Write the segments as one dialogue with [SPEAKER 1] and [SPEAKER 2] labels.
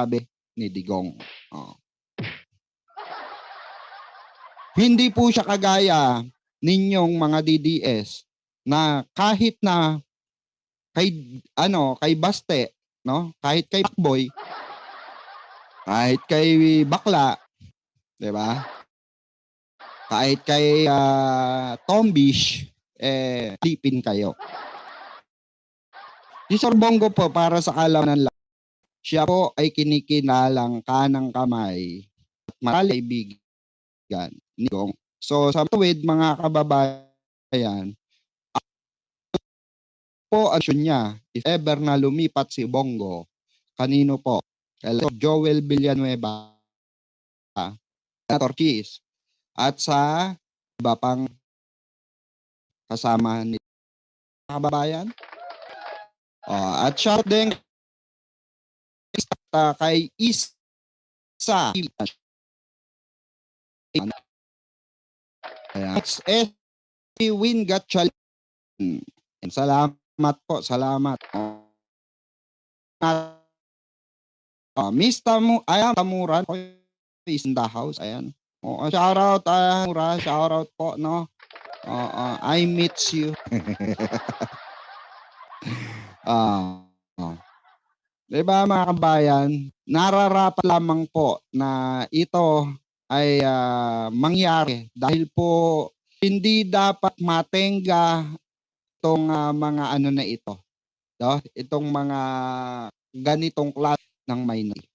[SPEAKER 1] sabi ni Digong. Oh. Hindi po siya kagaya ninyong mga DDS na kahit na kay Baste, no? Kahit kay Pakboy, kahit kay Bakla, 'di ba? Kahit kay Tombish, tipin kayo. Si Sir Bongo po, para sa kalamanan lang, siya po ay kinikinalang kanang kamay at marami kaibigan ni Gong. So sa tuwid, mga kababayan, po ang niya, if ever na lumipat si Bongo, kanino po? Joel Villanueva, Senator Kiss, at sa iba pang kasama ni kababayan. At shout din kay Isa. It's Win Gatchal. Salamat po, salamat. Miss Tamuran is in the house. Ayan. Shout out, Mura. Shout out po, no? I meet you. Diba mga kabayan, nararapat lamang po na ito ay mangyari dahil po hindi dapat matenga itong mga ano na ito. No? Itong mga ganitong klase ng minority.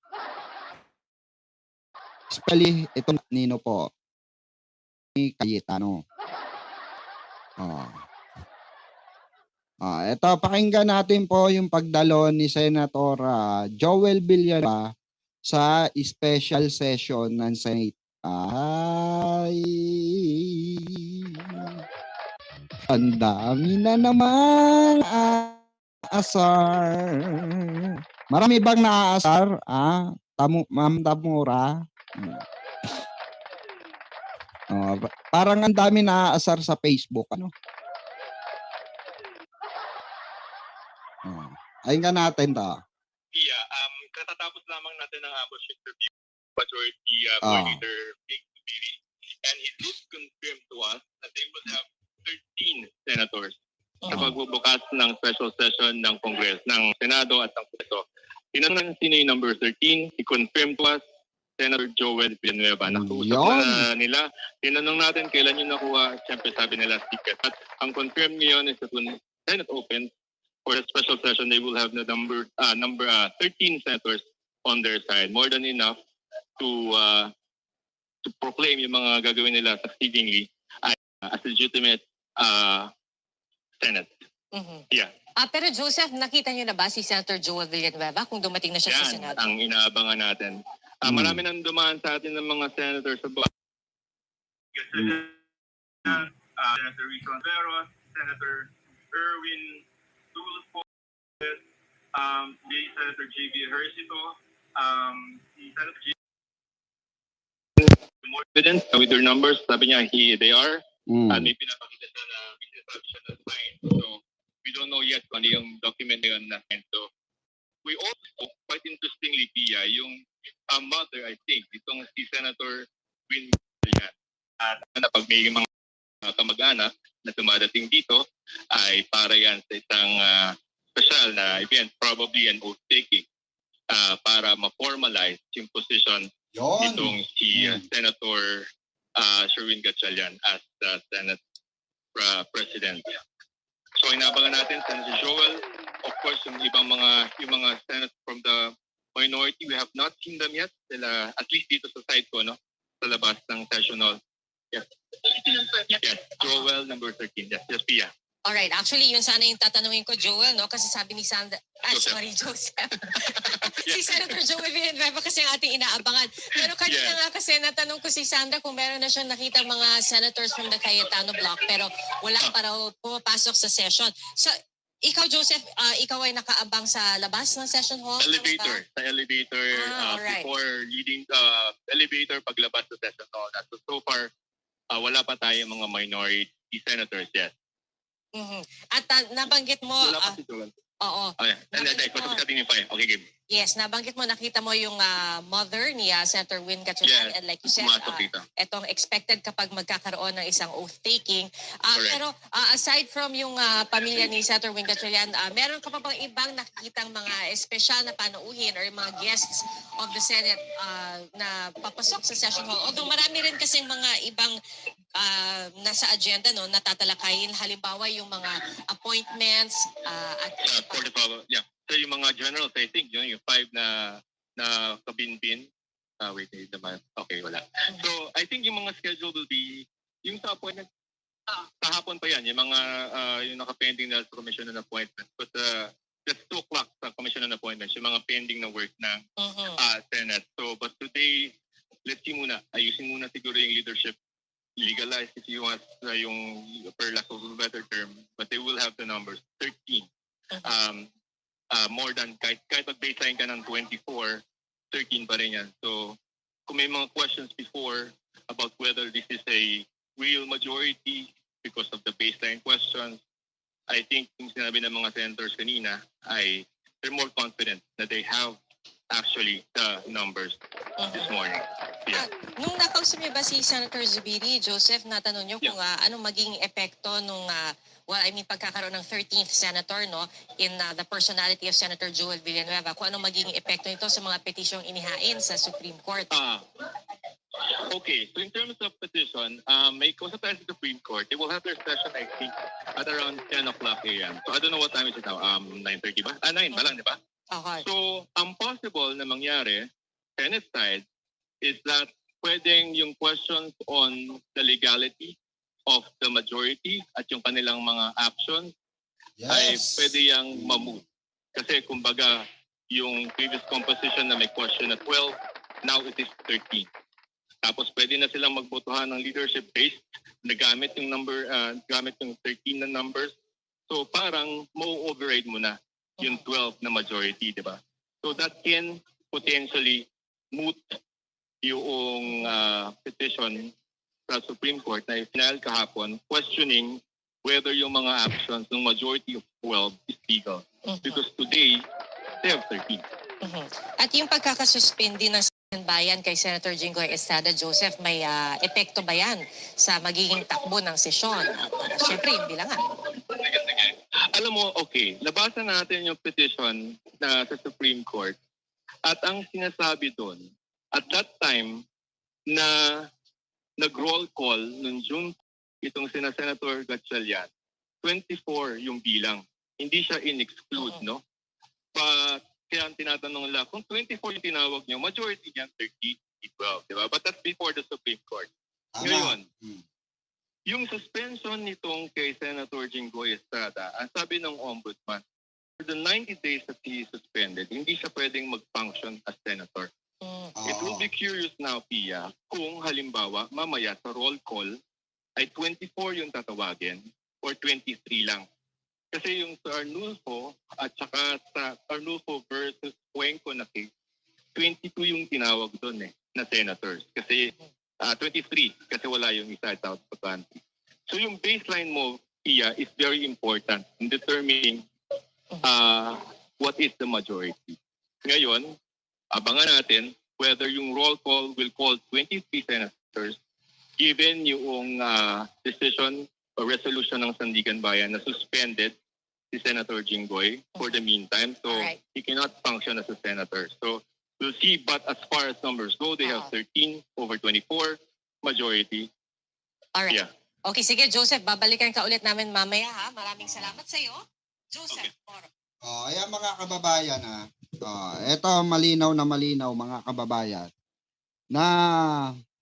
[SPEAKER 1] Especially itong nino po ni Cayetano. Ito, pakinggan natin po yung pagdalo ni Senator Joel Villanueva sa special session ng Senate. Ay, ang dami na naman aasar. Marami bang naaasar? Ma'am Tamura? Parang ang dami naaasar sa Facebook, ano? Ayun natin to.
[SPEAKER 2] Yeah, katatapos lamang natin ng ambush interview majority coordinator Big Tubiri, and he did confirm to us that they will have 13 senators sa pagbubukas ng special session ng Congress, ng Senado at ng Kongreso. Tinanong sino yung number 13, he confirmed to us Senator Joel Villanueva. Nakausap na nila. Tinanong natin kailan yung nakuha. Siyempre sabi nila ticket. At ang confirm ngayon is that when Senate opens for a special session, they will have the number 13 senators on their side. More than enough to proclaim yung mga gagawin nila succeedingly as legitimate Senate. Yeah.
[SPEAKER 3] Pero Joseph, nakita niyo na ba si Senator Joel Villanueva kung dumating na siya sa Senado?
[SPEAKER 2] Ang inaabangan natin. Marami nang dumaan sa atin ng mga senators sa baba. Senator Rizon Veros, Senator Erwin Tulfo, Senator J.B. Hercito, Senator J. More evidence with their numbers, sabi niya, they are, at may pinapakita siya na sinasabi siya na sign. So, we don't know yet kung ano yung document na yun na sign. So, we also, quite interestingly, Pia, yung mother, I think, itong si Senator Win yan. At pag may mga kamag-anak na dumadating dito, ay para yan sa isang special na event, probably an oath-taking, para ma-formalize yung position itong si Senator Sherwin Gatchalian as Senate President. So inabangan natin Senator Joel, of course yung ibang mga Senate from the minority, we have not seen them yet. Sila, at least dito sa side ko, no, sa labas ng session hall. Yes. Yes, Joel number 13. Yes, Pia.
[SPEAKER 3] Alright, actually yun sana yung tatanungin ko, Joel, no? Kasi sabi ni Sandra, Joseph. Si Senator Joel Villanueva kasi ang ating inaabangan. Pero kanina nga kasi natanong ko si Sandra kung meron na siyang nakita mga senators from the Cayetano block, pero wala pa raw pumapasok sa session. So, ikaw, Joseph, ikaw ay nakaabang sa labas ng session hall?
[SPEAKER 2] Elevator. Sa elevator, before leading the elevator, paglabas sa session hall. So far, wala pa tayo mga minority senators yet.
[SPEAKER 3] At nabanggit mo...
[SPEAKER 2] Wala pa si Joel.
[SPEAKER 3] Oo.
[SPEAKER 2] Okay. Continue pa. Okay, game.
[SPEAKER 3] Yes, nabanggit mo, nakita mo yung mother ni Senator Win Gatchalian,
[SPEAKER 2] Yes,
[SPEAKER 3] and like you said,
[SPEAKER 2] pumasok dito.
[SPEAKER 3] etong expected kapag magkakaroon ng isang oath-taking.
[SPEAKER 2] Correct.
[SPEAKER 3] Pero aside from yung pamilya ni Senator Win Gatchalian, meron ka pa bang ibang nakikitang mga espesyal na panauhin or mga guests of the Senate na papasok sa session hall? Although marami rin kasing mga ibang nasa agenda, no, natatalakayin, halimbawa yung mga appointments at
[SPEAKER 2] So yung mga generals, I think, yung 5 na kabinbin. Wait, naman. Okay, wala. So I think yung mga schedule will be, yung sa appointment, kahapon pa yan, yung mga yung naka-pending na commission on appointment. But that's 2 o'clock sa commission on appointments, yung mga pending na work ng Senate. So, but today, let's see muna, ayusin muna siguro yung leadership, legalize if you want yung per lack of a better term, but they will have the numbers 13. More than kahit mag-baseline ka ng 24, 13 pa rin yan. So, kung may mga questions before about whether this is a real majority because of the baseline questions, I think yung sinabi ng mga senators kanina ay they're more confident that they have actually the numbers this morning. Yeah.
[SPEAKER 3] Nung nakausap niyo ba si Senator Zubiri, Joseph, natanong niyo kung anong maging epekto nung pagkakaroon ng 13th senator, no, in the personality of Senator Joel Villanueva, kung anong maging epekto nito sa mga petisyong inihain sa Supreme Court?
[SPEAKER 2] Okay, so in terms of petition, may kausap tayo sa Supreme Court. They will have their session, I think, at around 10 o'clock a.m. So I don't know what time is it now. 9:30 ba? 9 ba lang, di ba?
[SPEAKER 3] Okay.
[SPEAKER 2] So, ang possible na mangyari, Senate side, is that pwedeng yung questions on the legality of the majority at yung kanilang mga actions ay pwede yang ma-move. Kasi kumbaga, yung previous composition na may question at 12, now it is 13. Tapos pwede na silang magbotohan ng leadership based na gamit yung number, gamit yung 13 na numbers. So parang mo-override mo na yung 12 na majority, di ba? So that can potentially moot yung petition sa Supreme Court na final kahapon questioning whether yung mga actions ng majority of 12 is legal. Because today, they have 13.
[SPEAKER 3] At yung pagkakasuspindi ng bayan kay Senator Jinggoy Estrada, Joseph, may epekto ba yan sa magiging takbo ng sesyon? At syempre, yung bilangan.
[SPEAKER 2] Alam mo, okay, labasan natin yung petition na sa Supreme Court at ang sinasabi doon, at that time na nag-roll call noong June, itong sina Senator Gatchalian, 24 yung bilang. Hindi siya in-exclude, no? But kaya ang tinatanong nila, kung 24 yung tinawag niyo, majority niyan 30, 12, di ba? But that's before the Supreme Court. Ngayon, yung suspension nitong kay Senator Jinggoy Estrada, ang sabi ng Ombudsman, for the 90 days that he is suspended, hindi siya pwedeng mag-function as senator. It will be curious now, Pia, kung halimbawa, mamaya sa roll call ay 24 yung tatawagin or 23 lang. Kasi yung sa Arnulfo at saka sa Arnulfo versus Cuenco na case, 22 yung tinawag doon na senators. Kasi 23 kasi wala yung isa out of the country. So yung baseline mo, Pia, is very important in determining what is the majority. Ngayon, abangan natin whether yung roll call will call 23 senators given yung decision or resolution ng Sandigan Bayan na suspended si Senator Jinggoy for the meantime. So he cannot function as a senator. So we'll see. But as far as numbers go, they have 13 over 24 majority.
[SPEAKER 3] Alright.
[SPEAKER 2] Yeah.
[SPEAKER 3] Okay, sige Joseph, babalikan ka ulit namin mamaya ha. Maraming salamat sa iyo. Joseph, Moro.
[SPEAKER 1] Ayan mga kababayan ito malinaw na malinaw mga kababayan na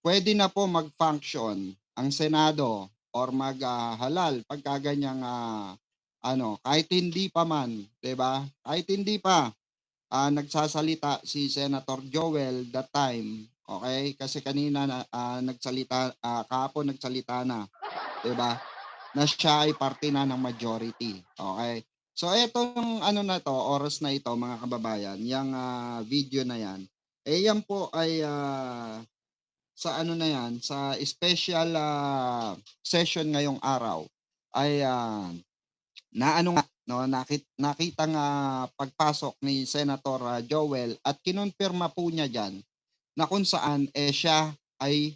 [SPEAKER 1] pwede na po mag-function ang Senado or maghalal pagka ganyang kahit hindi pa man, 'di ba? Kahit hindi pa nagsasalita si Senator Joel that time, okay? Kasi kanina nagsalita kahapon nagsalita na, 'di ba? Na siya ay parte na ng majority, okay? So etong na to, oras na ito mga kababayan, yung video na yan, yan po ay sa na yan, sa special session ngayong araw ay no, nakita nga pagpasok ni Senator Joel at kinonfirma po niya diyan na kung saan siya ay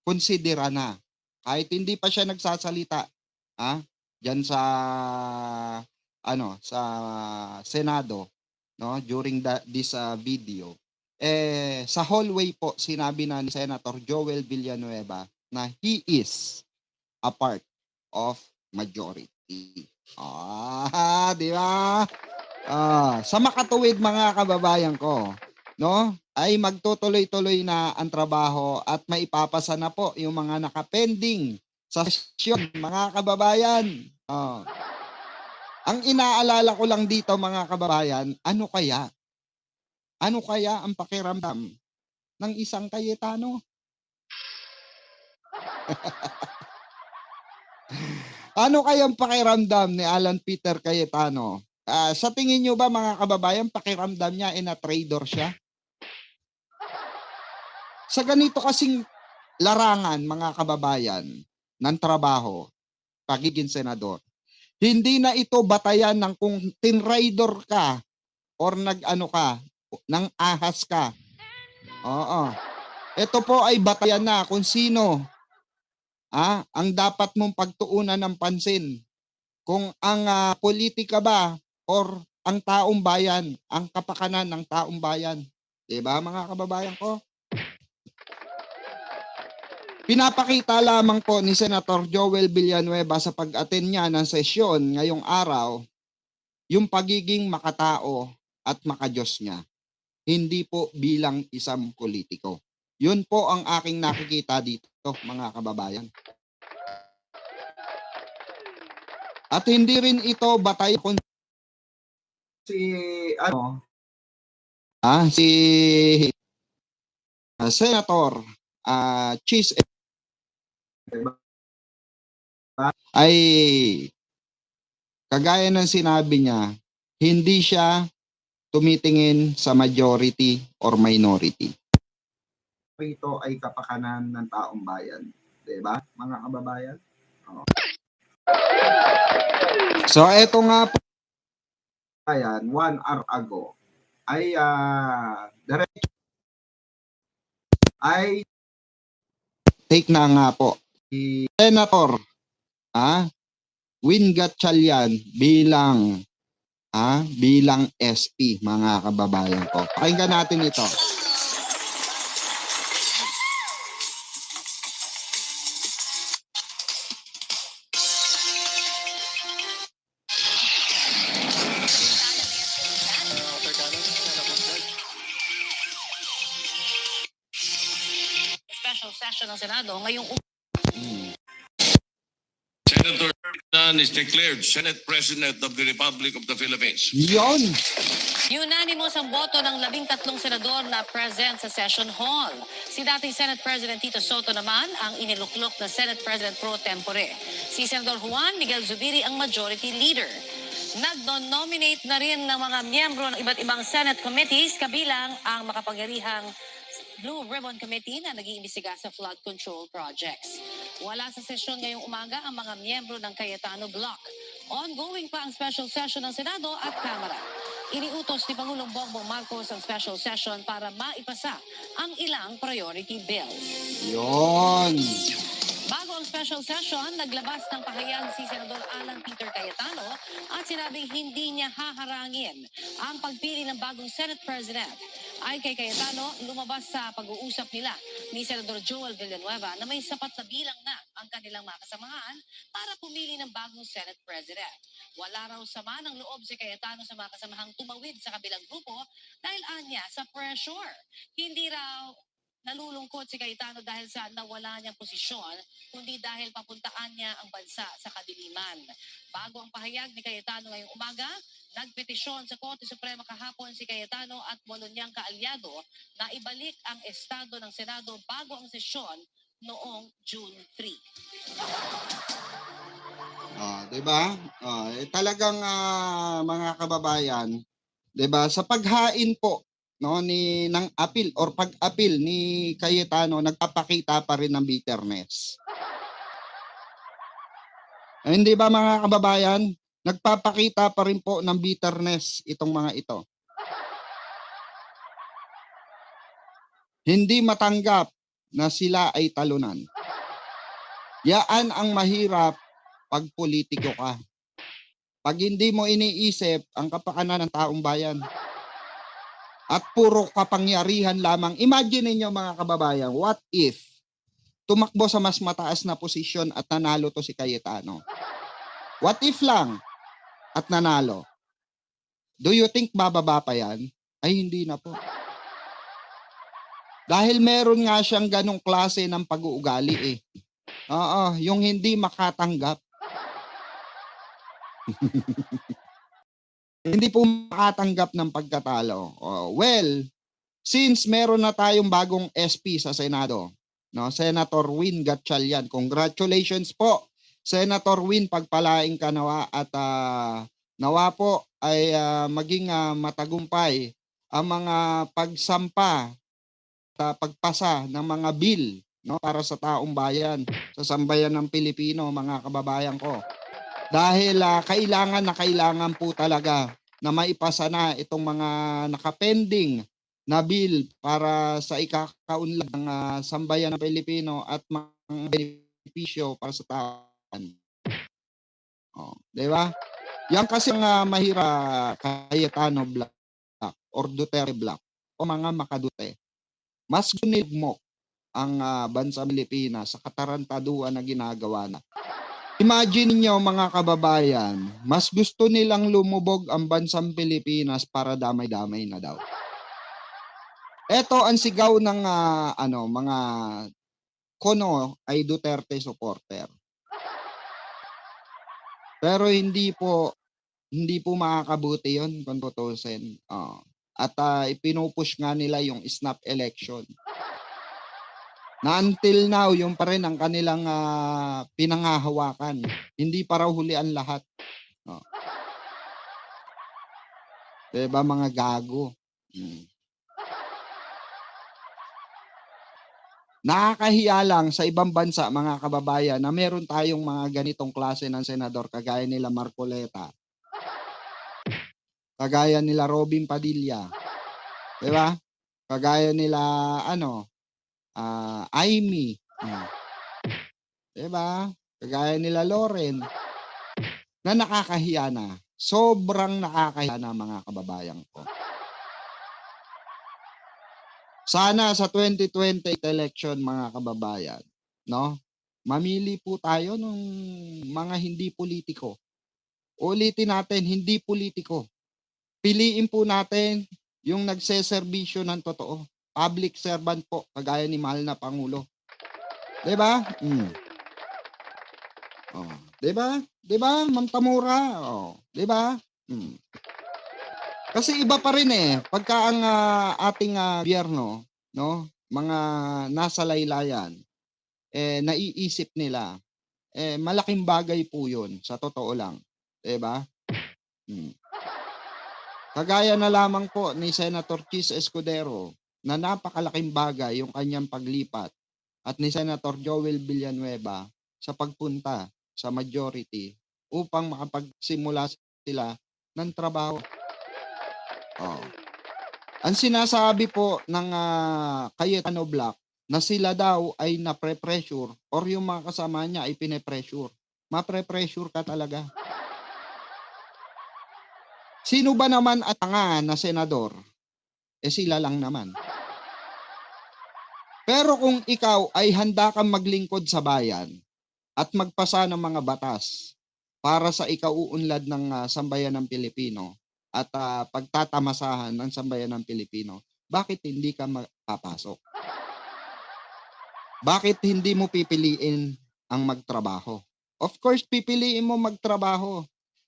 [SPEAKER 1] konsidera na kahit hindi pa siya nagsasalita diyan sa sa Senado, no, during this video. Sa hallway po sinabi na ni Senator Joel Villanueva na he is a part of majority. Di ba? Sa makatuwid mga kababayan ko, no, ay magtutuloy-tuloy na ang trabaho at maipapasa na po yung mga nakapending sa sesyon, mga kababayan. Ang inaalala ko lang dito mga kababayan, ano kaya ang pakiramdam ng isang Cayetano? Ano kayang pakiramdam ni Alan Peter Cayetano? Sa tingin nyo ba mga kababayan, pakiramdam niya na traitor siya? Sa ganito kasing larangan mga kababayan ng trabaho, pagiging senador, hindi na ito batayan ng kung tinraidor ka or nang ahas ka. Oo. Ito po ay batayan na kung sino ang dapat mong pagtuunan ng pansin. Kung ang politika ba or ang taong bayan, ang kapakanan ng taong bayan. Diba mga kababayan ko? Pinapakita lamang po ni Senator Joel Villanueva sa pag-attend niya ng sesyon ngayong araw yung pagiging makatao at makadiyos niya. Hindi po bilang isang politiko. Yun po ang aking nakikita dito, mga kababayan. At hindi rin ito batay kung si Senator Cheese ay kagaya ng sinabi niya, hindi siya tumitingin sa majority or minority. Ito ay kapakanan ng taong bayan. Diba, mga kababayan? So, eto nga po, ayan, 1 hour ago, ay take na nga po si Senator Win Gatchalian bilang SP, mga kababayan ko. Pakinggan natin ito.
[SPEAKER 3] Special session ng Senado ngayong
[SPEAKER 4] Senator Ferdinand is declared Senate President of the Republic of the Philippines.
[SPEAKER 1] Yon.
[SPEAKER 3] unanimous ang boto ng 13 senador na present sa session hall. Si dating Senate President Tito Soto naman ang iniluklok na Senate President pro tempore. Si Senador Juan Miguel Zubiri ang majority leader. Nag-nominate na rin ng mga miyembro ng iba't ibang Senate committees kabilang ang makapangyarihang Blue Ribbon Committee na nag-iimbestiga sa flood control projects. Wala sa sesyon ngayong umaga ang mga miyembro ng Cayetano Block. Ongoing pa ang special session ng Senado at Kamara. Iniutos ni Pangulong Bongbong Marcos ang special session para maipasa ang ilang priority bills.
[SPEAKER 1] Yon.
[SPEAKER 3] Bago ang special session, naglabas ng pahayag si Senador Alan Peter Cayetano at sinabing hindi niya haharangin ang pagpili ng bagong Senate President. Ay kay Cayetano, lumabas sa pag-uusap nila ni Senador Joel Villanueva na may sapat na bilang na ang kanilang mga kasamahan para pumili ng bagong Senate President. Wala raw sama ng loob si Cayetano sa mga kasamahang tumawid sa kabilang grupo dahil anya sa pressure. Hindi raw nalulungkot si Cayetano dahil sa nawala niyang posisyon, kundi dahil papuntaan niya ang bansa sa kadiliman. Bago ang pahayag ni Cayetano ngayong umaga, nagpetisyon sa Korte Suprema kahapon si Cayetano at 8 niyang kaalyado na ibalik ang estado ng Senado bago ang sesyon noong June 3.
[SPEAKER 1] Diba? Talagang mga kababayan, diba, sa paghain po ng appeal or pag-appeal ni Cayetano, nagpapakita pa rin ng bitterness. Hindi ba mga kababayan? nagpapakita pa rin po ng bitterness itong mga ito. Hindi matanggap na sila ay talunan. Yaan ang mahirap pag politiko ka. Pag hindi mo iniisip ang kapakanan ng taong bayan at puro kapangyarihan lamang. Imagine niyo mga kababayan, what if tumakbo sa mas mataas na posisyon at nanalo to si Cayetano? What if lang at nanalo? Do you think bababa pa yan? Ay hindi na po. Dahil meron nga siyang ganong klase ng pag-uugali eh. Oo, yung hindi makatanggap. Hindi po makatanggap ng pagkatalo. Well, since meron na tayong bagong SP sa Senado, no, Senator Win Gatchalian, congratulations po, Senator Win, pagpalaing ka nawa at nawa po ay maging matagumpay ang mga pagsampa at pagpasa ng mga bill, no, para sa taong bayan, sa sambayan ng Pilipino, mga kababayan ko. Dahil kailangan po talaga na maipasa na itong mga nakapending na bill para sa ikakaunlad ng sambayan ng Pilipino at mga benepisyo para sa taon. Di ba? Yan kasi ang mahirap Cayetano Black or Duterte Black o mga makadute. Mas gunilmok ang bansa Pilipinas sa katarantaduan na ginagawa na. Imagine niyo mga kababayan, mas gusto nilang lumubog ang bansang Pilipinas para damay-damay na daw. Ito ang sigaw ng mga kono ay Duterte supporter. Pero hindi po makakabuti 'yon kung tutusin. At ipinupush nga nila yung snap election. Na until now, yung pa rin ang kanilang pinangahawakan. Hindi pa raw huli ang lahat. Diba mga gago? Nakakahiya lang sa ibang bansa, mga kababayan, na meron tayong mga ganitong klase ng senador kagaya nila Marcoleta, kagaya nila Robin Padilla, diba? Kagaya nila Amy, diba? Kagaya nila Loren, na nakakahiya na. Sobrang nakakahiya na, mga kababayan ko. Sana sa 2020 election, mga kababayan, no? Mamili po tayo ng mga hindi politiko. Ulitin natin, hindi politiko. Piliin po natin yung nagseserbisyo ng totoo. Public servant po, kagaya ni mahal na Pangulo. 'Di ba? Oh, 'di ba? 'Di ba, Ma'am Tamura? Oh, 'di ba? Kasi iba pa rin pagka ang ating gobyerno, no, mga nasa laylayan, naiisip nila, malaking bagay po 'yun, sa totoo lang, 'di ba? Kagaya na lamang po ni Senator Chis Escudero, na napakalaking bagay yung kanyang paglipat, at ni Senator Joel Villanueva sa pagpunta sa majority upang makapagsimula sila ng trabaho. Ang sinasabi po ng Cayetano Black na sila daw ay napre-pressure or yung mga kasama niya ay pine-pressure. Mapre-pressure ka talaga. Sino ba naman at nga na senador? Sila lang naman. Pero kung ikaw ay handa kang maglingkod sa bayan at magpasa ng mga batas para sa ikauunlad ng sambayan ng Pilipino at pagtatamasahan ng sambayan ng Pilipino, bakit hindi ka mapapasok? Bakit hindi mo pipiliin ang magtrabaho? Of course, pipiliin mo magtrabaho.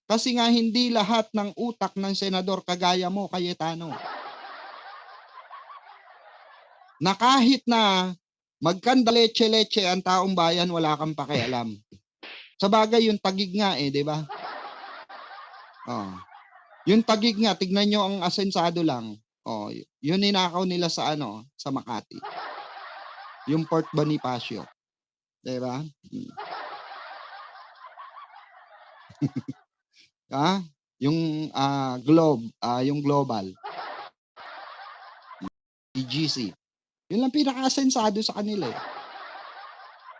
[SPEAKER 1] Kasi nga hindi lahat ng utak ng senador kagaya mo, Cayetano. Na kahit na magkanda leche-leche ang taong bayan, wala kang pakialam. Sa bagay, yung tagig nga di ba? Yung tagig nga, tignan nyo ang asensado lang. Yun ninakaw nila sa sa Makati. Yung Port Bonifacio. Di ba? Yung yung global, EGC. Yun lang pinaka-asensado sa kanila eh.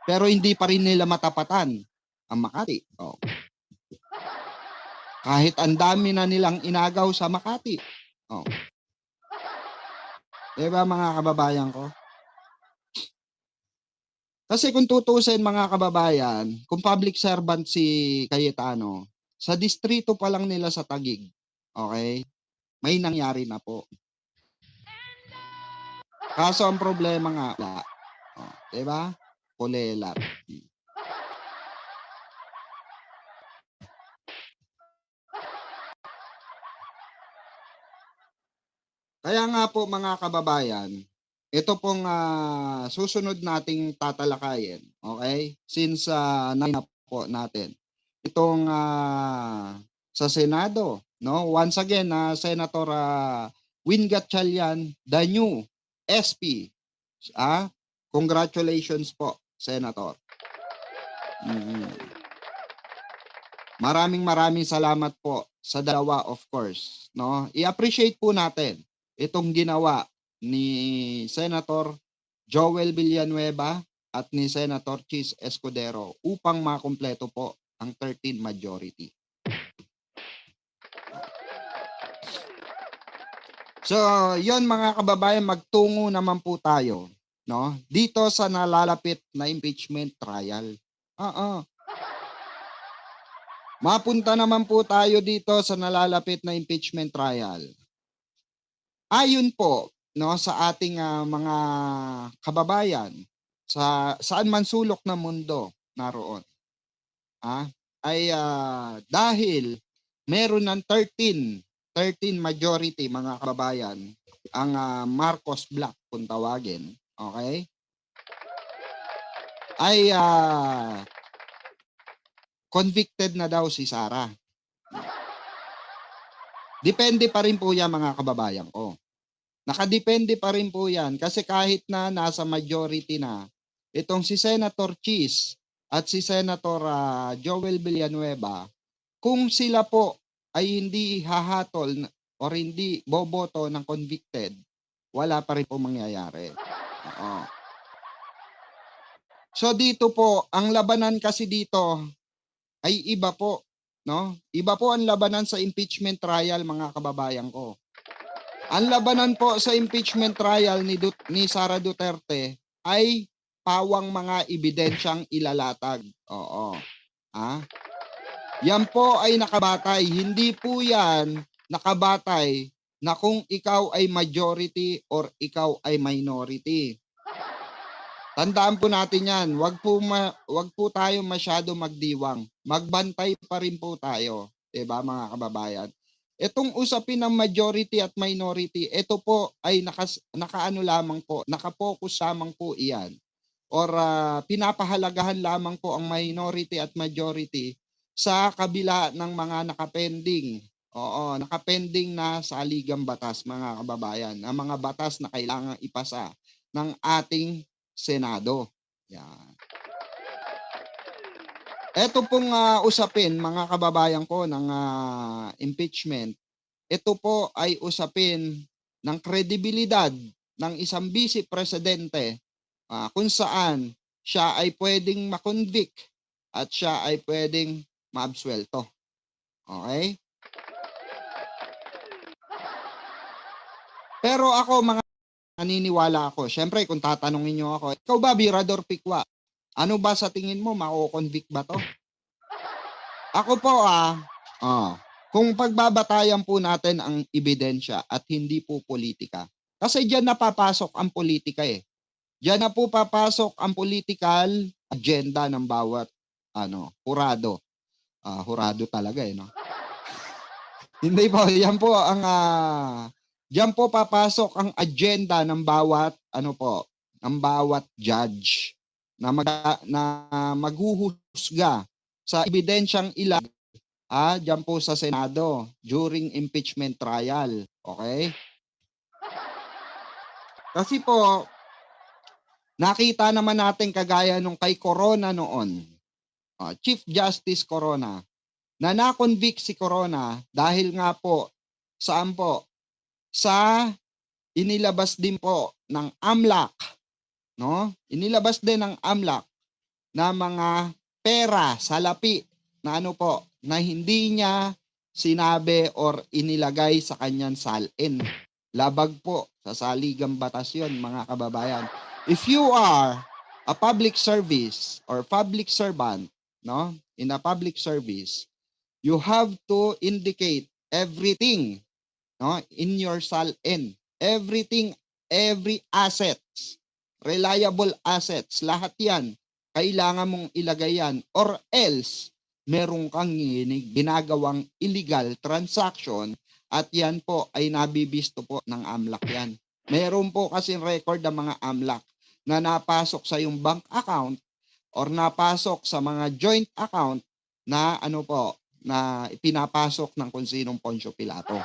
[SPEAKER 1] Pero hindi pa rin nila matapatan ang Makati. Kahit ang dami na nilang inagaw sa Makati. Diba mga kababayan ko? Kasi kung tutusin mga kababayan, kung public servant si Cayetano, sa distrito pa lang nila sa Taguig, okay, may nangyari na po. Kaso ang problema nga, wala. Diba? Kulelat. Kaya nga po mga kababayan, ito pong susunod nating tatalakayin, okay? Since na po natin itong sa Senado, no? Once again, Senator Win Gatchalian, the new SP. Congratulations po, Senator. Maraming salamat po sa dalawa, of course, no? I-appreciate po natin itong ginawa ni Senator Joel Villanueva at ni Senator Chis Escudero upang makumpleto po ang 13 majority. So, yon mga kababayan, magtungo naman po tayo, no? Dito sa nalalapit na impeachment trial. Mapunta naman po tayo dito sa nalalapit na impeachment trial. Ayon po, no, sa ating mga kababayan sa saan man sulok ng mundo naroon, ay dahil meron ng 13 majority mga kababayan ang Marcos Block kung tawagin, okay? Ay convicted na daw si Sara. Depende pa rin po yan mga kababayan ko. Nakadepende pa rin po yan kasi kahit na nasa majority na itong si Senator Chis at si Senator Joel Villanueva, kung sila po ay hindi hahatol or hindi boboto ng convicted, wala pa rin po mangyayari. So dito po, ang labanan kasi dito ay iba po, no? Iba po ang labanan sa impeachment trial mga kababayan ko. Ang labanan po sa impeachment trial ni Sara Duterte ay pawang mga ebidensyang ilalatag. Yan po ay nakabatay. Hindi po yan nakabatay na kung ikaw ay majority or ikaw ay minority. Tandaan po natin yan. Wag po tayo masyado magdiwang. Magbantay pa rin po tayo. Diba mga kababayan? Itong usapin ng majority at minority, ito po ay nakaano lamang po, nakapokus lamang po iyan. Or pinapahalagahan lamang po ang minority at majority sa kabila ng mga nakapending. Nakapending na saligang batas mga kababayan. Ang mga batas na kailangang ipasa ng ating Senado. Yan. Ito pong usapin mga kababayan ko ng impeachment. Ito po ay usapin ng kredibilidad ng isang vice presidente kung saan siya ay pwedeng makonvict at siya ay pwedeng maabsuelto. Okay? Pero ako mga naniniwala ako. Siyempre, kung tatanungin nyo ako, ikaw ba, Virador Pikwa? Ano ba sa tingin mo, mako-convict ba to? Ako po, kung pagbabatayan po natin ang ebidensya at hindi po politika. Kasi diyan napapasok ang politika eh. Diyan na po papasok ang political agenda ng bawat hurado. Hurado talaga eh, no? Hindi po, yan po ang diyan po papasok ang agenda ng bawat ng bawat judge na maghuhusga sa ebidensyang ilan diyan po sa Senado during impeachment trial. Okay? Kasi po nakita naman natin kagaya nung kay Corona noon. Chief Justice Corona. na na-convict si Corona dahil nga po, saan po? Sa inilabas din po ng AMLAC, no? Inilabas din ng AMLAC na mga pera, salapi, na ano po, na hindi niya sinabi or inilagay sa kanyang salin. Labag po sa saligang batas yun, mga kababayan. If you are a public service or public servant, no, in a public service, you have to indicate everything, no, in your salin. Everything, every assets, reliable assets, lahat yan, kailangan mong ilagay yan, or else, meron kang ginagawang illegal transaction at yan po ay nabibisto po ng AMLAC yan. Meron po kasi record ng mga AMLAC na napasok sa yung bank account or napasok sa mga joint account na ano po, na pinapasok ng kung sinong Poncio Pilato.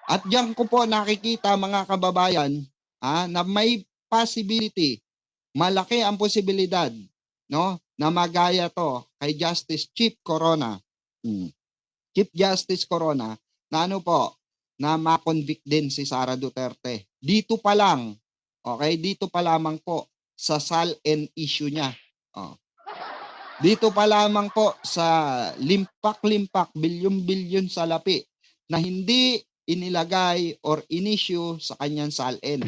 [SPEAKER 1] At diyan ko po nakikita, mga kababayan, na may possibility, malaki ang posibilidad, no, na magaya to kay Justice Chief Corona. Chief Justice Corona, na ano po, na ma-convict din si Sara Duterte. Dito pa lang, okay, dito pa lamang po sa SALN issue niya. Dito pa lamang po sa limpak-limpak, bilyon-bilyon salapi na hindi inilagay or in-issue sa kanyang SALN.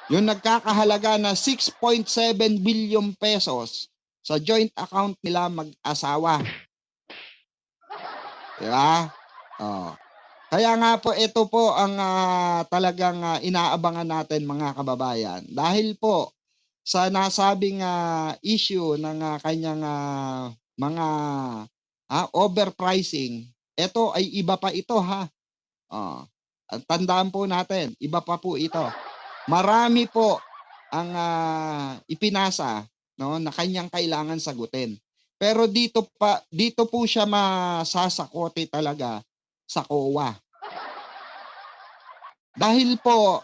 [SPEAKER 1] Yung nagkakahalaga na 6.7 billion pesos sa joint account nila mag-asawa. Diba? Kaya nga po ito po ang talagang inaabangan natin, mga kababayan. Dahil po sa nasabing issue ng kanyang mga overpricing, ito ay iba pa ito, ha. Tandaan po natin, iba pa po ito. Marami po ang ipinasa, no, na kanyang kailangan sagutin. Pero dito po siya masasakote talaga sa COA. Dahil po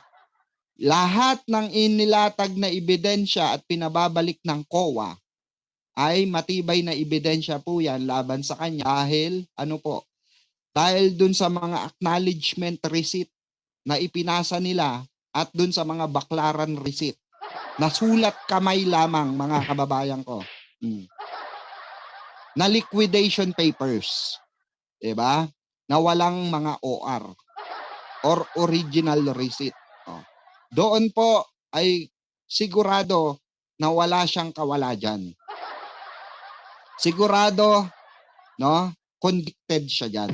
[SPEAKER 1] lahat ng inilatag na ebidensya at pinababalik ng COA ay matibay na ebidensya po yan laban sa kanya dahil ano po, dahil dun sa mga acknowledgement receipt na ipinasa nila at dun sa mga baklaran receipt. Nasulat kamay lamang, mga kababayan ko. Na liquidation papers. Diba? Na walang mga OR or original receipt. Doon po ay sigurado na wala siyang kawala dyan. Sigurado, no, convicted siya dyan.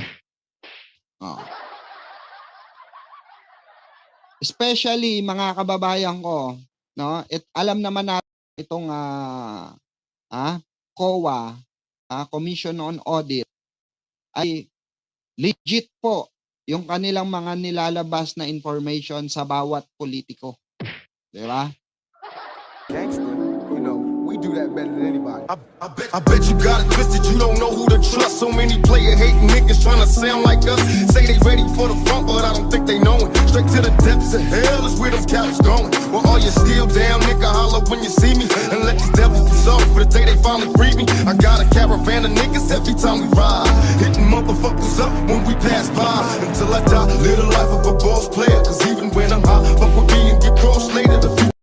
[SPEAKER 1] Especially, mga kababayan ko, no, alam naman natin itong COA, Commission on Audit, ay legit po yung kanilang mga nilalabas na information sa bawat politiko. Di ba?
[SPEAKER 5] Gangster, you know, we do that better than anybody. I bet you got it twisted, you don't know who to trust. So many player hating niggas trying to sound like us. Say they ready for the front, but I don't think they know it. Straight to the depths of hell is where them cowards going. Well, all you still down, nigga, holler when you see me. And let these devils be sorry for the day they finally free me. I got a caravan of niggas every time we ride. Hitting motherfuckers up when we pass by. Until I die, live the life of a boss player. Cause even when I'm high, fuck with me and get cross later. The